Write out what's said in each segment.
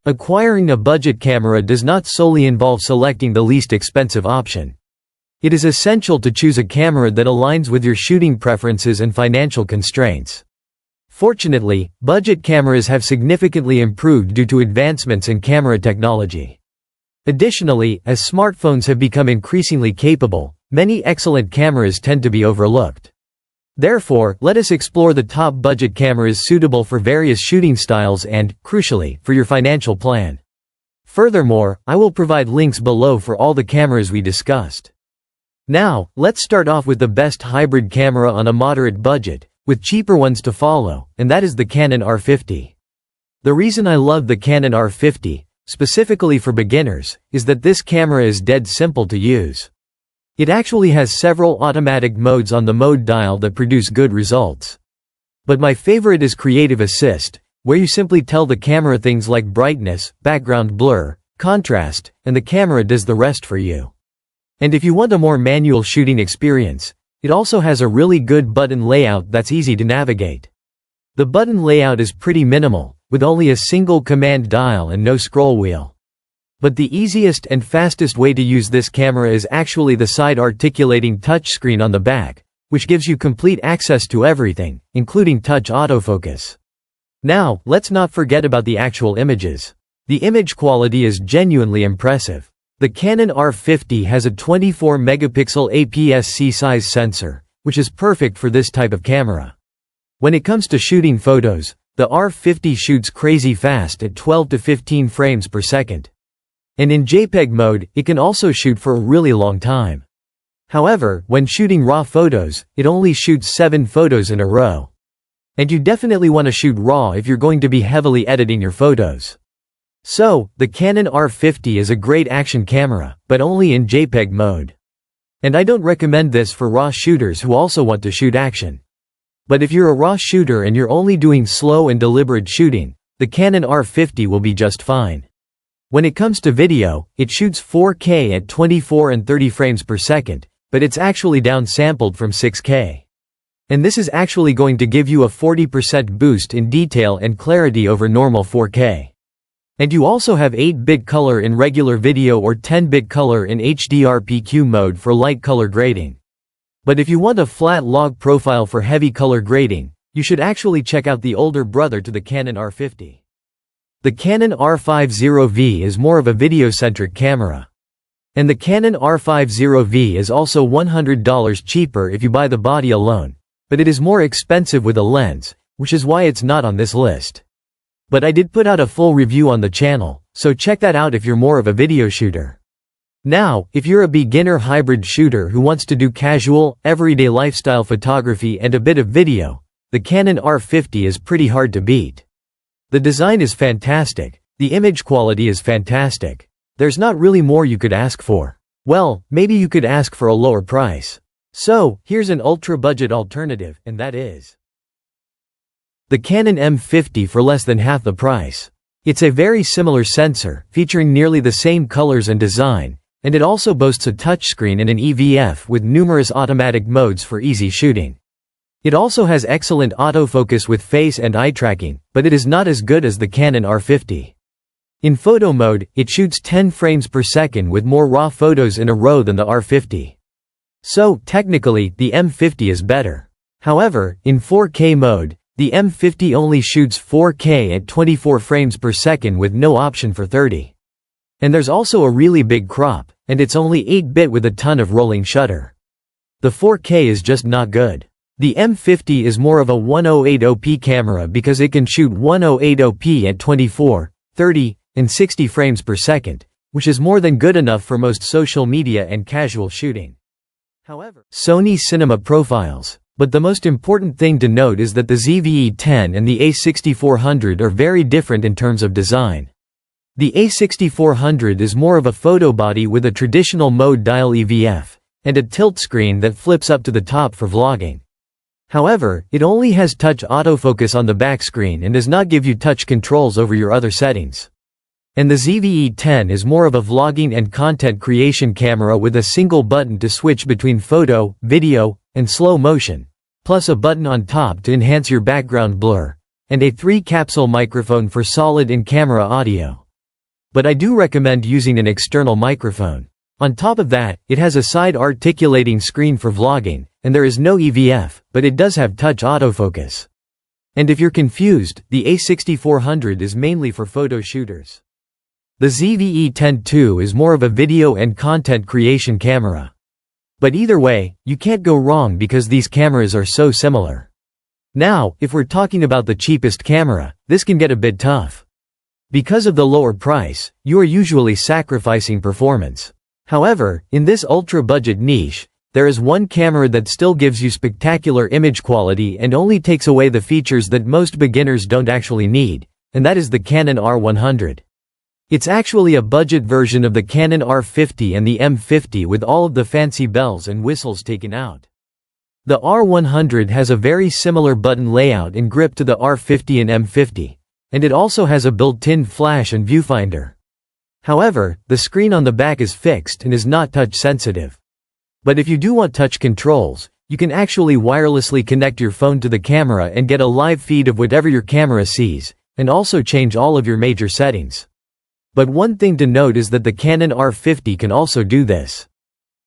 Acquiring a budget camera does not solely involve selecting the least expensive option. It is essential to choose a camera that aligns with your shooting preferences and financial constraints. Fortunately, budget cameras have significantly improved due to advancements in camera technology. Additionally, as smartphones have become increasingly capable, many excellent cameras tend to be overlooked. Therefore, let us explore the top budget cameras suitable for various shooting styles and, crucially, for your financial plan. Furthermore, I will provide links below for all the cameras we discussed. Now, let's start off with the best hybrid camera on a moderate budget, with cheaper ones to follow, and that is the Canon R50. The reason I love the Canon R50, specifically for beginners, is that this camera is dead simple to use. It actually has several automatic modes on the mode dial that produce good results. But my favorite is Creative Assist, where you simply tell the camera things like brightness, background blur, contrast, and the camera does the rest for you. And if you want a more manual shooting experience, it also has a really good button layout that's easy to navigate. The button layout is pretty minimal, with only a single command dial and no scroll wheel. But the easiest and fastest way to use this camera is actually the side articulating touchscreen on the back, which gives you complete access to everything, including touch autofocus. Now, let's not forget about the actual images. The image quality is genuinely impressive. The Canon R50 has a 24-megapixel APS-C size sensor, which is perfect for this type of camera. When it comes to shooting photos, the R50 shoots crazy fast at 12 to 15 frames per second. And in JPEG mode, it can also shoot for a really long time. However, when shooting RAW photos, it only shoots 7 photos in a row. And you definitely want to shoot RAW if you're going to be heavily editing your photos. So, the Canon R50 is a great action camera, but only in JPEG mode. And I don't recommend this for RAW shooters who also want to shoot action. But if you're a RAW shooter and you're only doing slow and deliberate shooting, the Canon R50 will be just fine. When it comes to video, it shoots 4K at 24 and 30 frames per second, but it's actually downsampled from 6K. And this is actually going to give you a 40% boost in detail and clarity over normal 4K. And you also have 8-bit color in regular video or 10-bit color in HDR-PQ mode for light color grading. But if you want a flat log profile for heavy color grading, you should actually check out the older brother to the Canon R50. The Canon R50V is more of a video-centric camera. And the Canon R50V is also $100 cheaper if you buy the body alone, but it is more expensive with a lens, which is why it's not on this list. But I did put out a full review on the channel, so check that out if you're more of a video shooter. Now, if you're a beginner hybrid shooter who wants to do casual, everyday lifestyle photography and a bit of video, the Canon R50 is pretty hard to beat. The design is fantastic, the image quality is fantastic. There's not really more you could ask for. Well, maybe you could ask for a lower price. So, here's an ultra-budget alternative, and that is the Canon M50 for less than half the price. It's a very similar sensor, featuring nearly the same colors and design, and it also boasts a touchscreen and an EVF with numerous automatic modes for easy shooting. It also has excellent autofocus with face and eye tracking, but it is not as good as the Canon R50. In photo mode, it shoots 10 frames per second with more RAW photos in a row than the R50. So, technically, the M50 is better. However, in 4K mode, the M50 only shoots 4K at 24 frames per second with no option for 30. And there's also a really big crop, and it's only 8-bit with a ton of rolling shutter. The 4K is just not good. The M50 is more of a 1080p camera because it can shoot 1080p at 24, 30, and 60 frames per second, which is more than good enough for most social media and casual shooting. However, Sony Cinema profiles. But the most important thing to note is that the ZV-E10 and the A6400 are very different in terms of design. The A6400 is more of a photo body with a traditional mode dial EVF, and a tilt screen that flips up to the top for vlogging. However, it only has touch autofocus on the back screen and does not give you touch controls over your other settings. And the ZV-E10 is more of a vlogging and content creation camera with a single button to switch between photo, video, and slow motion, plus a button on top to enhance your background blur, and a 3-capsule microphone for solid in-camera audio. But I do recommend using an external microphone. On top of that, it has a side articulating screen for vlogging, and there is no EVF, but it does have touch autofocus. And if you're confused, the A6400 is mainly for photo shooters. The ZVE10 II is more of a video and content creation camera. But either way, you can't go wrong because these cameras are so similar. Now, if we're talking about the cheapest camera, this can get a bit tough. Because of the lower price, you are usually sacrificing performance. However, in this ultra-budget niche, there is one camera that still gives you spectacular image quality and only takes away the features that most beginners don't actually need, and that is the Canon R100. It's actually a budget version of the Canon R50 and the M50 with all of the fancy bells and whistles taken out. The R100 has a very similar button layout and grip to the R50 and M50, and it also has a built-in flash and viewfinder. However, the screen on the back is fixed and is not touch-sensitive. But if you do want touch controls, you can actually wirelessly connect your phone to the camera and get a live feed of whatever your camera sees, and also change all of your major settings. But one thing to note is that the Canon R50 can also do this.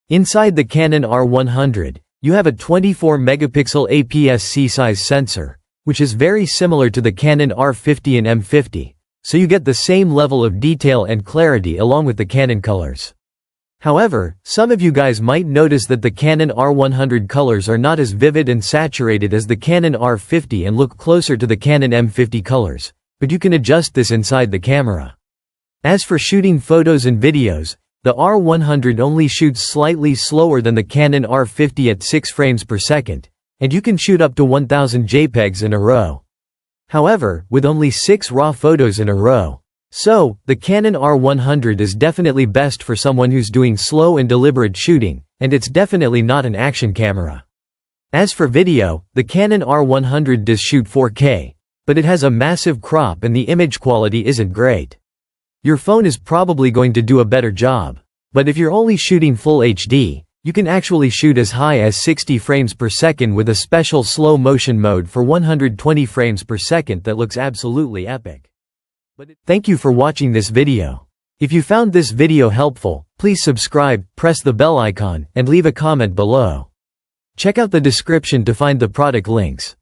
Inside the Canon R100, you have a 24-megapixel APS-C size sensor, which is very similar to the Canon R50 and M50, so you get the same level of detail and clarity along with the Canon colors. However, some of you guys might notice that the Canon R100 colors are not as vivid and saturated as the Canon R50 and look closer to the Canon M50 colors, but you can adjust this inside the camera. As for shooting photos and videos, the R100 only shoots slightly slower than the Canon R50 at 6 frames per second, and you can shoot up to 1000 JPEGs in a row. However, with only 6 raw photos in a row. So, the Canon R100 is definitely best for someone who's doing slow and deliberate shooting, and it's definitely not an action camera. As for video, the Canon R100 does shoot 4K, but it has a massive crop and the image quality isn't great. Your phone is probably going to do a better job. But if you're only shooting full HD, you can actually shoot as high as 60 frames per second with a special slow motion mode for 120 frames per second that looks absolutely epic. Thank you for watching this video. If you found this video helpful, please subscribe, press the bell icon, and leave a comment below. Check out the description to find the product links.